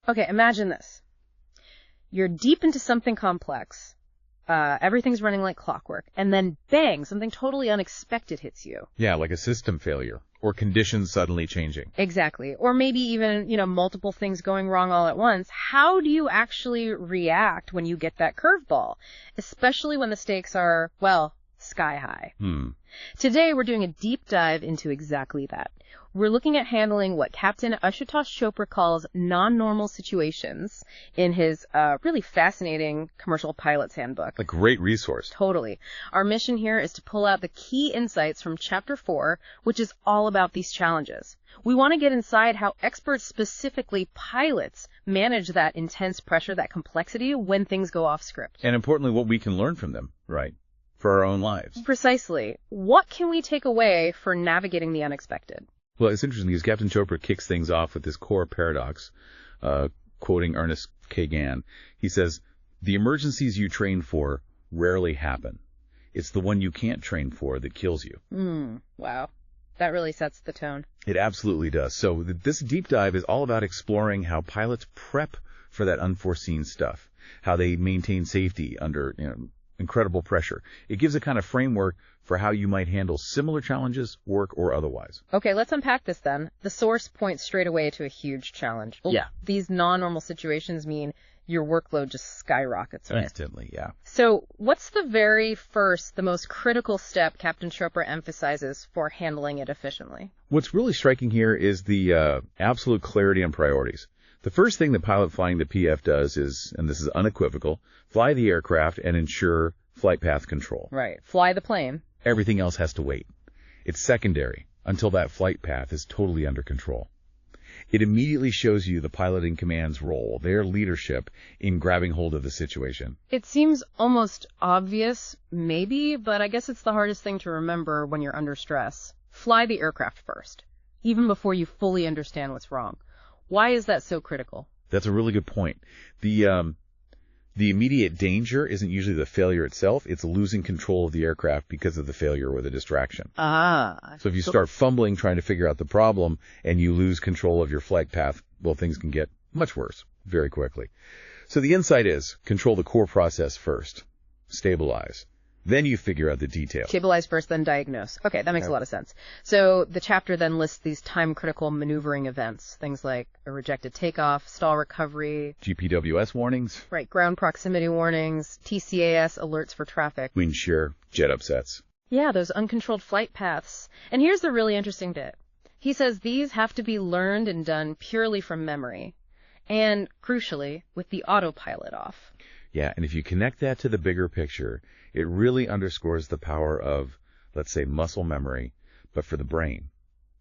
Okay, imagine this. You're deep into something complex. Everything's running like clockwork. And then, bang, something totally unexpected hits you. Yeah, like a system failure or conditions suddenly changing. Exactly. Or maybe even, multiple things going wrong all at once. How do you actually react when you get that curveball? Especially when the stakes are, well, sky high. Today, we're doing a deep dive into exactly that. We're looking at handling what Captain Ashutosh Chopra calls non-normal situations in his really fascinating commercial pilot's handbook. A great resource. Totally. Our mission here is to pull out the key insights from Chapter 4, which is all about these challenges. We want to get inside how experts, specifically pilots, manage that intense pressure, that complexity when things go off script. And importantly, what we can learn from them, right? For our own lives. Precisely. What can we take away for navigating the unexpected? Well, it's interesting because Captain Chopra kicks things off with this core paradox, quoting Ernest Kagan. He says, "The emergencies you train for rarely happen. It's the one you can't train for that kills you." Wow. That really sets the tone. It absolutely does. So this deep dive is all about exploring how pilots prep for that unforeseen stuff, how they maintain safety under, incredible pressure. It gives a kind of framework for how you might handle similar challenges, work or otherwise. Okay, let's unpack this then. The source points straight away to a huge challenge. Yeah. These non-normal situations mean your workload just skyrockets, right? Instantly, yeah. So what's the very first, the most critical step Captain Chopra emphasizes for handling it efficiently? What's really striking here is the absolute clarity on priorities. The first thing the pilot flying the PF does is, and this is unequivocal, fly the aircraft and ensure flight path control. Right. Fly the plane. Everything else has to wait. It's secondary until that flight path is totally under control. It immediately shows you the pilot in command's role, their leadership in grabbing hold of the situation. It seems almost obvious, maybe, but I guess it's the hardest thing to remember when you're under stress. Fly the aircraft first, even before you fully understand what's wrong. Why is that so critical? That's a really good point. The immediate danger isn't usually the failure itself. It's losing control of the aircraft because of the failure or the distraction. So if you start fumbling trying to figure out the problem and you lose control of your flight path, well, things can get much worse very quickly. So the insight is control the core process first. Stabilize. Then you figure out the details. Stabilize first, then diagnose. Okay, that makes a lot of sense. So the chapter then lists these time-critical maneuvering events, things like a rejected takeoff, stall recovery. GPWS warnings. Right, ground proximity warnings, TCAS alerts for traffic. Wind shear, jet upsets. Yeah, those uncontrolled flight paths. And here's the really interesting bit. He says these have to be learned and done purely from memory. And, crucially, with the autopilot off. Yeah, and if you connect that to the bigger picture, it really underscores the power of, let's say, muscle memory, but for the brain.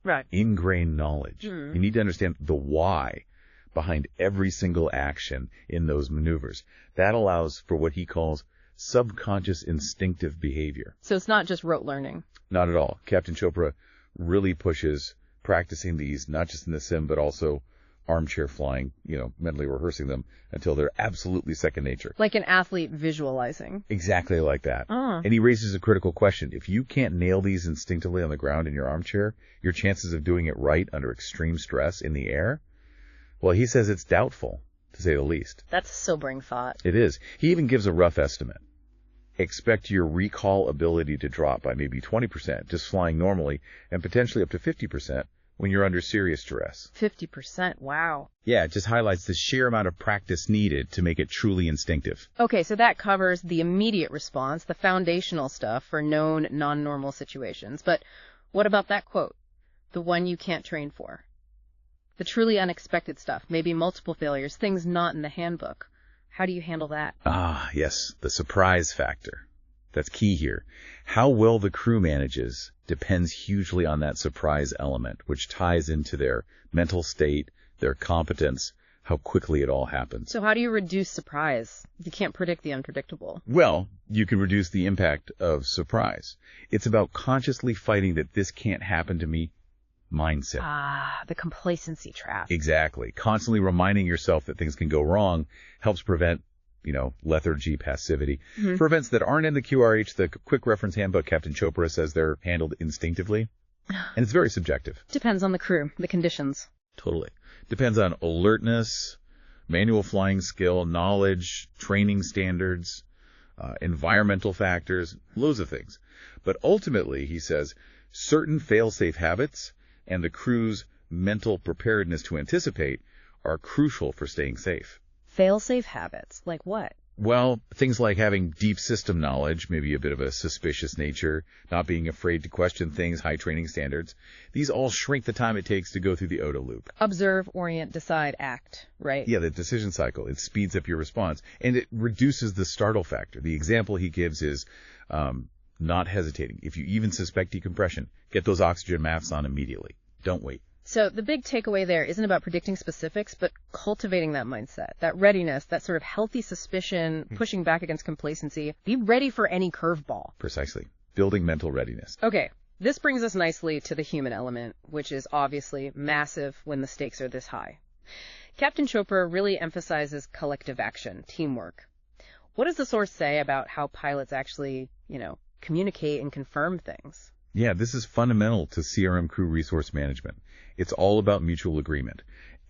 Right. Ingrained knowledge. You need to understand the why behind every single action in those maneuvers. That allows for what he calls subconscious instinctive behavior. So it's not just rote learning. Not at all. Captain Chopra really pushes practicing these, not just in the sim, but also armchair flying, mentally rehearsing them until they're absolutely second nature. Like an athlete visualizing. Exactly like that. And he raises a critical question. If you can't nail these instinctively on the ground in your armchair, your chances of doing it right under extreme stress in the air, well, he says it's doubtful, to say the least. That's a sobering thought. It is. He even gives a rough estimate. Expect your recall ability to drop by maybe 20%, just flying normally, and potentially up to 50%. When you're under serious stress. 50%, wow. Yeah, it just highlights the sheer amount of practice needed to make it truly instinctive. Okay, so that covers the immediate response, the foundational stuff for known non-normal situations. But what about that quote? The one you can't train for. The truly unexpected stuff, maybe multiple failures, things not in the handbook. How do you handle that? Ah, yes, the surprise factor. That's key here. How well the crew manages depends hugely on that surprise element, which ties into their mental state, their competence, how quickly it all happens. So how do you reduce surprise? You can't predict the unpredictable. Well, you can reduce the impact of surprise. It's about consciously fighting that this can't happen to me mindset. Ah, the complacency trap. Exactly. Constantly reminding yourself that things can go wrong helps prevent lethargy, passivity. For events that aren't in the QRH, the Quick Reference Handbook, Captain Chopra says they're handled instinctively. And it's very subjective. Depends on the crew, the conditions. Totally. Depends on alertness, manual flying skill, knowledge, training standards, environmental factors, loads of things. But ultimately, he says, certain fail-safe habits and the crew's mental preparedness to anticipate are crucial for staying safe. Fail-safe habits? Like what? Well, things like having deep system knowledge, maybe a bit of a suspicious nature, not being afraid to question things, high training standards. These all shrink the time it takes to go through the OTA loop. Observe, orient, decide, act, right? Yeah, the decision cycle. It speeds up your response, and it reduces the startle factor. The example he gives is not hesitating. If you even suspect decompression, get those oxygen masks on immediately. Don't wait. So the big takeaway there isn't about predicting specifics, but cultivating that mindset, that readiness, that sort of healthy suspicion, pushing back against complacency. Be ready for any curveball. Precisely. Building mental readiness. Okay, this brings us nicely to the human element, which is obviously massive when the stakes are this high. Captain Chopra really emphasizes collective action, teamwork. What does the source say about how pilots actually, communicate and confirm things? Yeah, this is fundamental to CRM crew resource management. It's all about mutual agreement.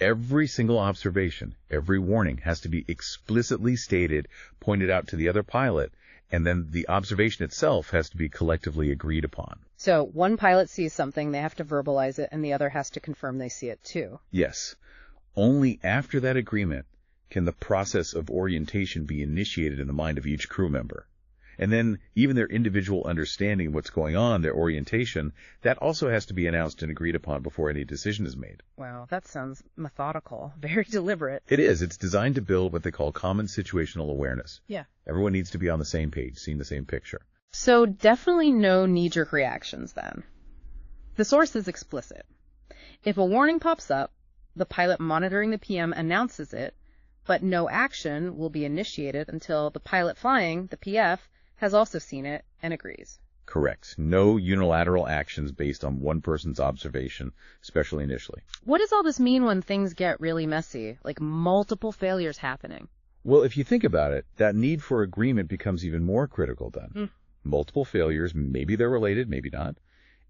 Every single observation, every warning has to be explicitly stated, pointed out to the other pilot, and then the observation itself has to be collectively agreed upon. So one pilot sees something, they have to verbalize it, and the other has to confirm they see it too. Yes. Only after that agreement can the process of orientation be initiated in the mind of each crew member. And then even their individual understanding of what's going on, their orientation, that also has to be announced and agreed upon before any decision is made. Wow, that sounds methodical, very deliberate. It is. It's designed to build what they call common situational awareness. Yeah. Everyone needs to be on the same page, seeing the same picture. So definitely no knee-jerk reactions then. The source is explicit. If a warning pops up, the pilot monitoring the PM announces it, but no action will be initiated until the pilot flying, the PF, has also seen it and agrees. Correct. No unilateral actions based on one person's observation, especially initially. What does all this mean when things get really messy, like multiple failures happening? Well, if you think about it, that need for agreement becomes even more critical then. Multiple failures, maybe they're related, maybe not.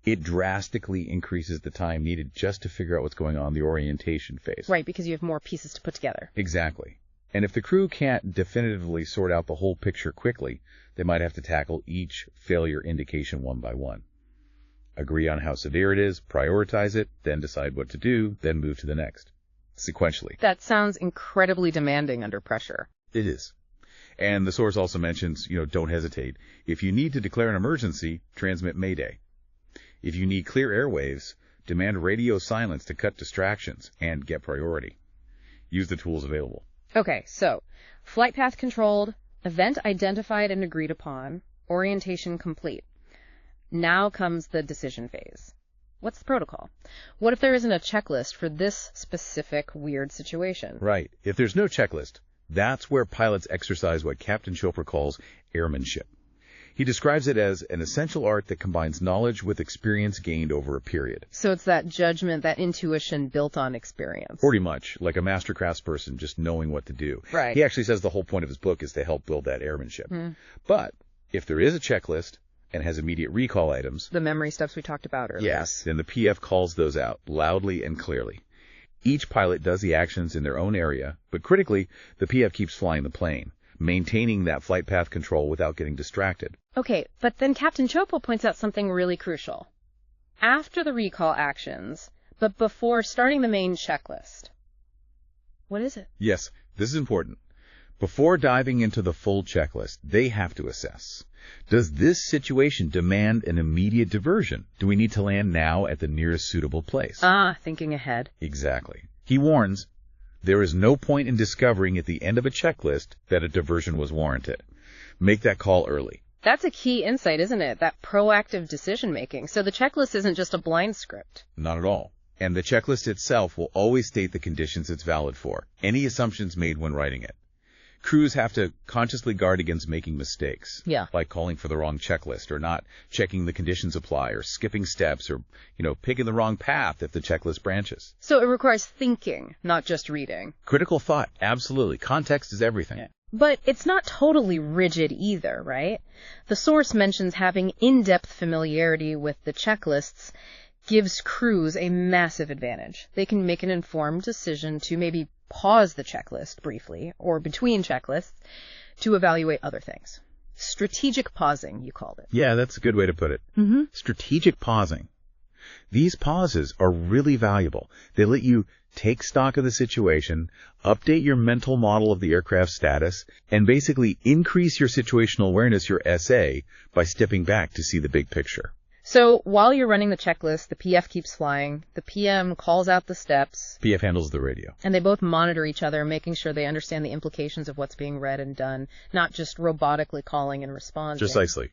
It drastically increases the time needed just to figure out what's going on in the orientation phase. Right, because you have more pieces to put together. Exactly. And if the crew can't definitively sort out the whole picture quickly, they might have to tackle each failure indication one by one. Agree on how severe it is, prioritize it, then decide what to do, then move to the next. Sequentially. That sounds incredibly demanding under pressure. It is. And the source also mentions, don't hesitate. If you need to declare an emergency, transmit Mayday. If you need clear airwaves, demand radio silence to cut distractions and get priority. Use the tools available. Okay, so flight path controlled, event identified and agreed upon, orientation complete. Now comes the decision phase. What's the protocol? What if there isn't a checklist for this specific weird situation? Right. If there's no checklist, that's where pilots exercise what Captain Chopra calls airmanship. He describes it as an essential art that combines knowledge with experience gained over a period. So it's that judgment, that intuition built on experience. Pretty much, like a master craftsperson just knowing what to do. Right. He actually says the whole point of his book is to help build that airmanship. But if there is a checklist and has immediate recall items... The memory steps we talked about earlier. Yes, then the PF calls those out loudly and clearly. Each pilot does the actions in their own area, but critically, the PF keeps flying the plane, maintaining that flight path control without getting distracted. Okay, but then Captain Chopra points out something really crucial. After the recall actions, but before starting the main checklist. What is it? Yes, this is important. Before diving into the full checklist, they have to assess. Does this situation demand an immediate diversion? Do we need to land now at the nearest suitable place? Thinking ahead. Exactly. He warns, there is no point in discovering at the end of a checklist that a diversion was warranted. Make that call early. That's a key insight, isn't it? That proactive decision-making. So the checklist isn't just a blind script. Not at all. And the checklist itself will always state the conditions it's valid for, any assumptions made when writing it. Crews have to consciously guard against making mistakes. Yeah. Like calling for the wrong checklist or not checking the conditions apply or skipping steps or, picking the wrong path if the checklist branches. So it requires thinking, not just reading. Critical thought, absolutely. Context is everything. Yeah. But it's not totally rigid either, right? The source mentions having in-depth familiarity with the checklists gives crews a massive advantage. They can make an informed decision to maybe pause the checklist briefly, or between checklists, to evaluate other things. Strategic pausing, you called it. Yeah, that's a good way to put it. Mm-hmm. Strategic pausing. These pauses are really valuable. They let you take stock of the situation, update your mental model of the aircraft's status, and basically increase your situational awareness, your SA, by stepping back to see the big picture. So while you're running the checklist, the PF keeps flying, the PM calls out the steps. PF handles the radio. And they both monitor each other, making sure they understand the implications of what's being read and done, not just robotically calling and responding. Precisely.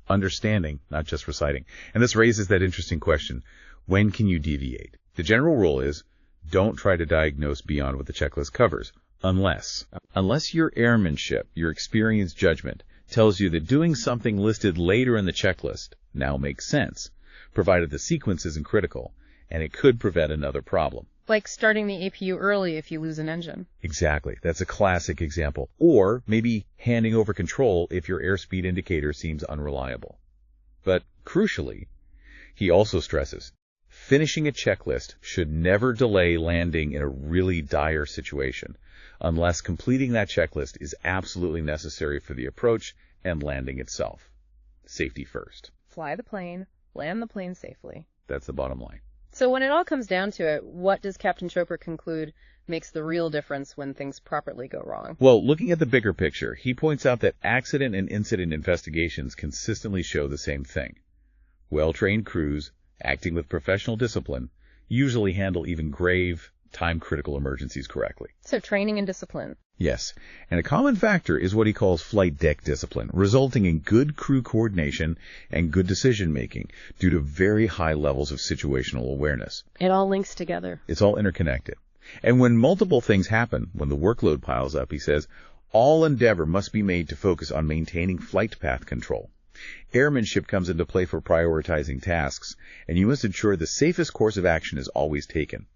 Understanding, not just reciting. And this raises that interesting question. When can you deviate? The general rule is, don't try to diagnose beyond what the checklist covers, unless your airmanship, your experienced judgment, tells you that doing something listed later in the checklist now makes sense, provided the sequence isn't critical, and it could prevent another problem. Like starting the APU early if you lose an engine. Exactly. That's a classic example. Or maybe handing over control if your airspeed indicator seems unreliable. But crucially, he also stresses, finishing a checklist should never delay landing in a really dire situation, unless completing that checklist is absolutely necessary for the approach and landing itself. Safety first. Fly the plane, land the plane safely. That's the bottom line. So when it all comes down to it, what does Captain Chopra conclude makes the real difference when things properly go wrong? Well, looking at the bigger picture, he points out that accident and incident investigations consistently show the same thing. Well-trained crews, acting with professional discipline, usually handle even grave, time-critical emergencies correctly. So training and discipline. Yes, and a common factor is what he calls flight deck discipline, resulting in good crew coordination and good decision-making due to very high levels of situational awareness. It all links together. It's all interconnected. And when multiple things happen, when the workload piles up, he says, all endeavor must be made to focus on maintaining flight path control. Airmanship comes into play for prioritizing tasks, and you must ensure the safest course of action is always taken.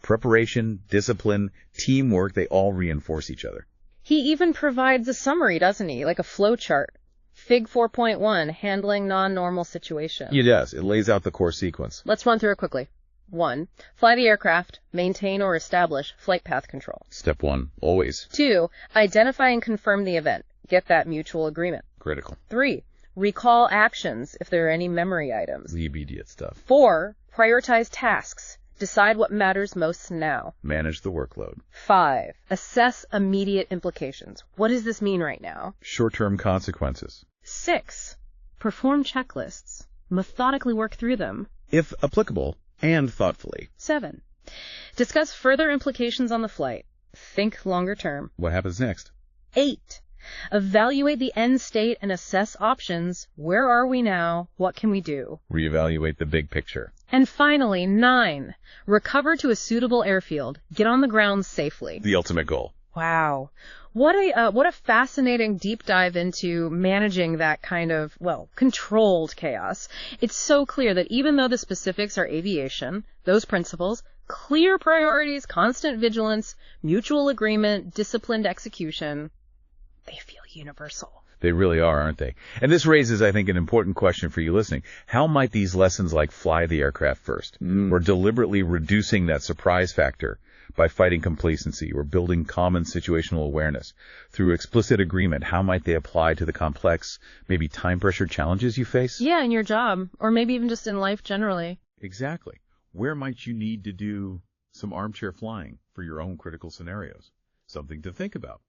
Preparation, discipline, teamwork, they all reinforce each other. He even provides a summary, doesn't he? Like a flow chart. Fig 4.1, handling non-normal situation. He does. It lays out the core sequence. Let's run through it quickly. 1. Fly the aircraft. Maintain or establish flight path control. Step 1. Always. 2. Identify and confirm the event. Get that mutual agreement. Critical. 3. Recall actions if there are any memory items. The immediate stuff. 4. Prioritize tasks. Decide what matters most now. Manage the workload. 5. Assess immediate implications. What does this mean right now? Short-term consequences. 6. Perform checklists. Methodically work through them. If applicable, and thoughtfully. 7. Discuss further implications on the flight. Think longer term. What happens next? 8. Evaluate the end state and assess options. Where are we now? What can we do? Reevaluate the big picture. And finally, 9. Recover to a suitable airfield. Get on the ground safely. The ultimate goal. Wow. What a fascinating deep dive into managing that kind of, controlled chaos. It's so clear that even though the specifics are aviation, those principles, clear priorities, constant vigilance, mutual agreement, disciplined execution, they feel universal. They really are, aren't they? And this raises, I think, an important question for you listening. How might these lessons like fly the aircraft first, or deliberately reducing that surprise factor by fighting complacency or building common situational awareness through explicit agreement, how might they apply to the complex, maybe time pressure challenges you face? Yeah, in your job, or maybe even just in life generally. Exactly. Where might you need to do some armchair flying for your own critical scenarios? Something to think about.